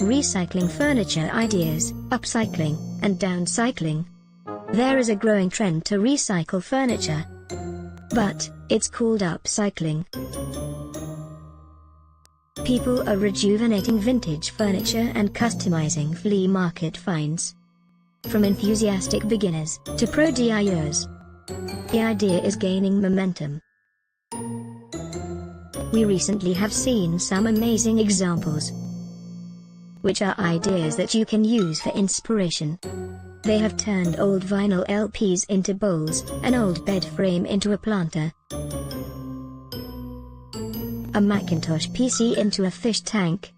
recycling furniture ideas, upcycling and downcycling. There is a growing trend to recycle furniture, but it's called upcycling. People are rejuvenating vintage furniture and customizing flea market finds. From enthusiastic beginners to pro DIYers, the idea is gaining momentum. We recently have seen some amazing examples, which are ideas that you can use for inspiration. They have turned old vinyl LPs into bowls, an old bed frame into a planter, a Macintosh PC into a fish tank,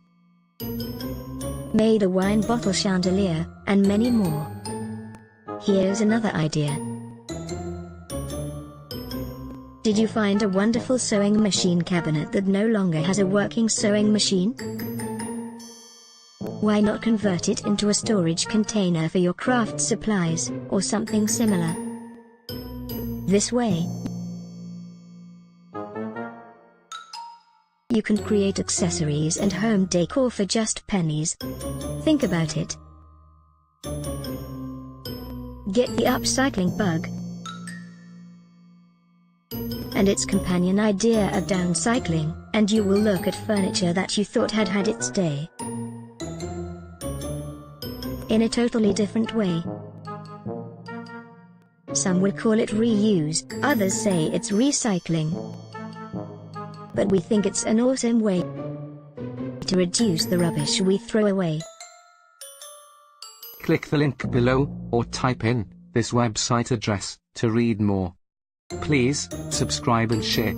made a wine bottle chandelier, and many more. Here's another idea. Did you find a wonderful sewing machine cabinet that no longer has a working sewing machine? Why not convert it into a storage container for your craft supplies, or something similar? This way, you can create accessories and home decor for just pennies. Think about it. Get the upcycling bug and its companion idea of downcycling, and you will look at furniture that you thought had had its day in a totally different way. Some will call it reuse, others say it's recycling. But we think it's an awesome way to reduce the rubbish we throw away. Click the link below, or type in this website address to read more. Please subscribe and share.